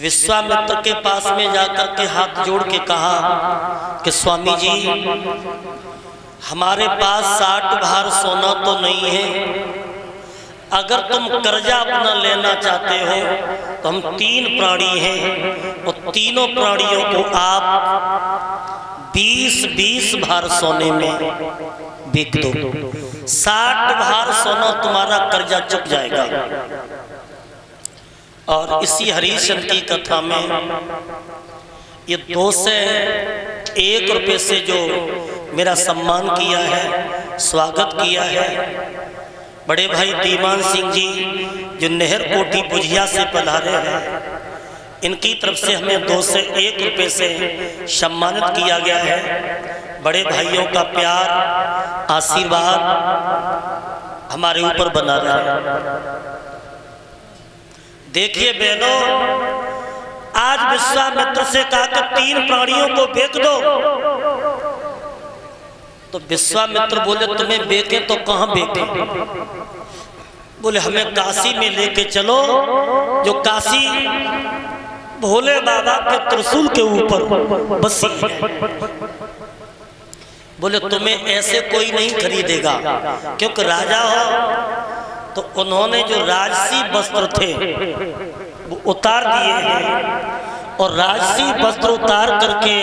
विश्वामित्र के पास में जाकर के हाथ जोड़ के कहा कि स्वामी जी, हमारे पास 60 भार सोना तो नहीं है, अगर तुम कर्जा अपना लेना चाहते हो तो हम 3 प्राणी हैं और तीनों प्राणियों को आप 20-20 भार सोने में बेच दो, 60 भार सोना तुम्हारा कर्जा चुक जाएगा। और इसी हरिश्चंद्र की कथा में ये 2 से 1 रुपये से जो मेरा सम्मान किया है, स्वागत किया है, बड़े भाई दीवान सिंह जी जो नहर कोठी बुझिया से पधारे हैं, इनकी तरफ से हमें 2 से 1 रुपये से सम्मानित किया गया है। बड़े भाइयों का प्यार, आशीर्वाद हमारे ऊपर बना रहा। देखिए बहनों, आज विश्वामित्र से कहा कि 3 प्राणियों को बेच दो, तो विश्वामित्र बोले तुम्हें बेचे तो कहां बेचे? बोले हमें काशी में लेके चलो, जो काशी भोले बाबा के त्रिशूल के ऊपर बसी है। बोले तुम्हें ऐसे कोई नहीं खरीदेगा, क्योंकि राजा हो तो उन्होंने जो राजसी वस्त्र थे वो उतार दिए हैं, और राजसी वस्त्र उतार करके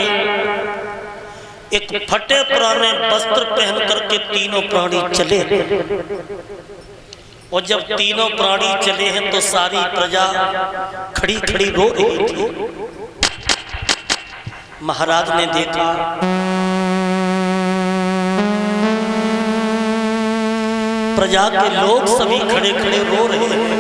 एक फटे पुराने वस्त्र पहन करके तीनों प्राणी चले। और जब तीनों प्राणी चले हैं तो सारी प्रजा खड़ी खड़ी रो रही थी। महाराज ने देखा, प्रजा के लोग सभी खड़े खड़े रो रहे हैं।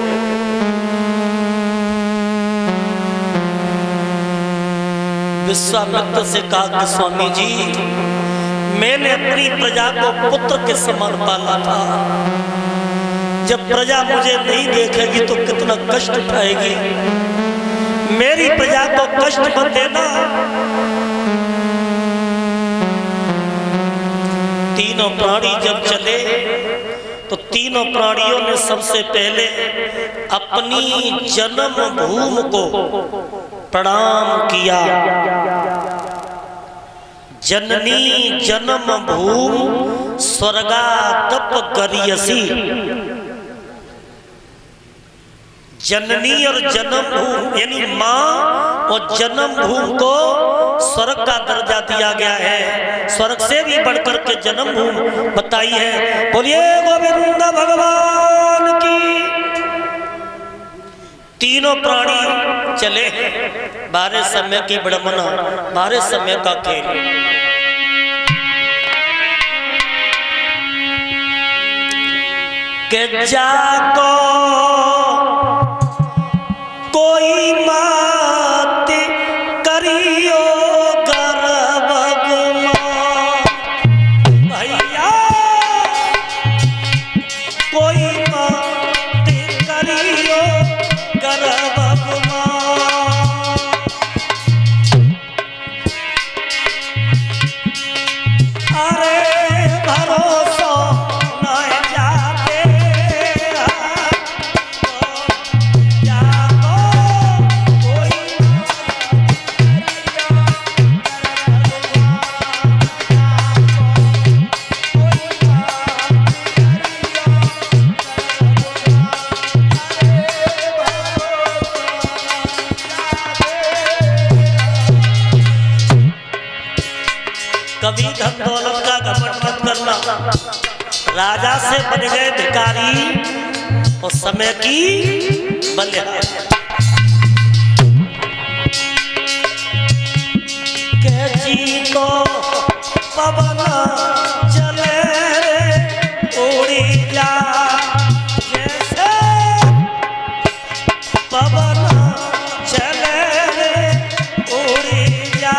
विश्वामित्र से कहा कि स्वामी जी, मैंने अपनी प्रजा को पुत्र के समान पाला था, जब प्रजा मुझे नहीं देखेगी तो कितना कष्ट उठाएगी, मेरी प्रजा को कष्ट मत देना। तीनों प्राणी जब चले तो तीनों प्राणियों ने सबसे पहले अपनी जन्म भूमि को प्रणाम किया। जननी जन्म भूमि स्वर्गादप गरियसी। जननी और जन्म भूमि यानी माँ और जन्म भूमि को स्वर्ग का दर्जा दिया गया है, स्वर्ग से भी बढ़कर के जन्म भूमि बताई है। बोलिए गोविंद भगवान की। तीनों प्राणी चले, बारे समय की विडंबना, बारे समय का खेल। के जाको कोई मात करियो गर्भ भैया, कोई मात करियो गर्भ। अरे भरोसा नहीं जाते कभी धन दौलत का घमंड मत करना। राजा से बन गए भिखारी और समय की बलिहारी। कैची को पवन चले उड़ी जा, जैसे पवन चले उड़ी जा।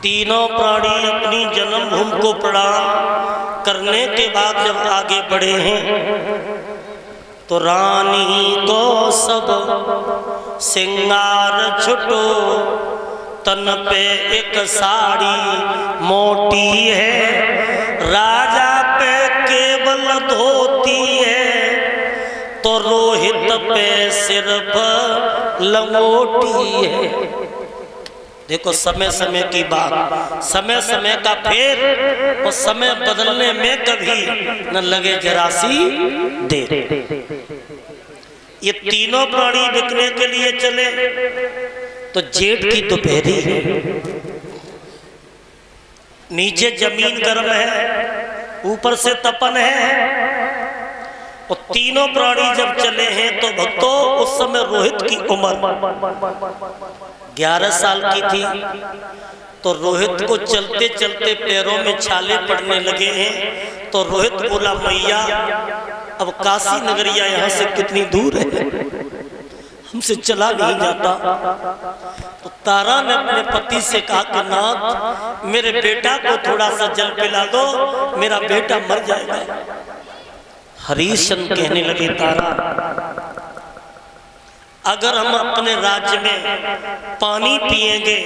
तीनों प्राणी अपनी जन्मभूमि को प्रणाम करने के बाद जब आगे बढ़े हैं तो रानी को सब सिंगार छुटो, तन पे एक साड़ी मोटी है, राजा पे केवल धोती है, तो रोहित पे सिर्फ लंगोटी है। देखो समय समय की बात, समय समय का फेर और समय बदलने में कभी न लगे जरा सी देर। ये तीनों प्राणी बिकने के लिए चले तो जेठ की दोपहरी है, नीचे जमीन गर्म है, ऊपर से तपन है, और तीनों प्राणी जब चले हैं तो भक्तों उस समय रोहित की उम्र 11 साल की थी। तो रोहित को चलते चलते पैरों में छाले पड़ने लगे हैं। तो रोहित बोला, मैया अब काशी नगरिया यहाँ से कितनी दूर है, हमसे चला नहीं जाता। तो तारा ने अपने पति से कहा कि नाथ मेरे बेटा को थोड़ा सा जल पिला दो, मेरा बेटा मर जाएगा। हरिश्चंद्र कहने लगे, तारा अगर हम अपने राज्य में पानी पिएंगे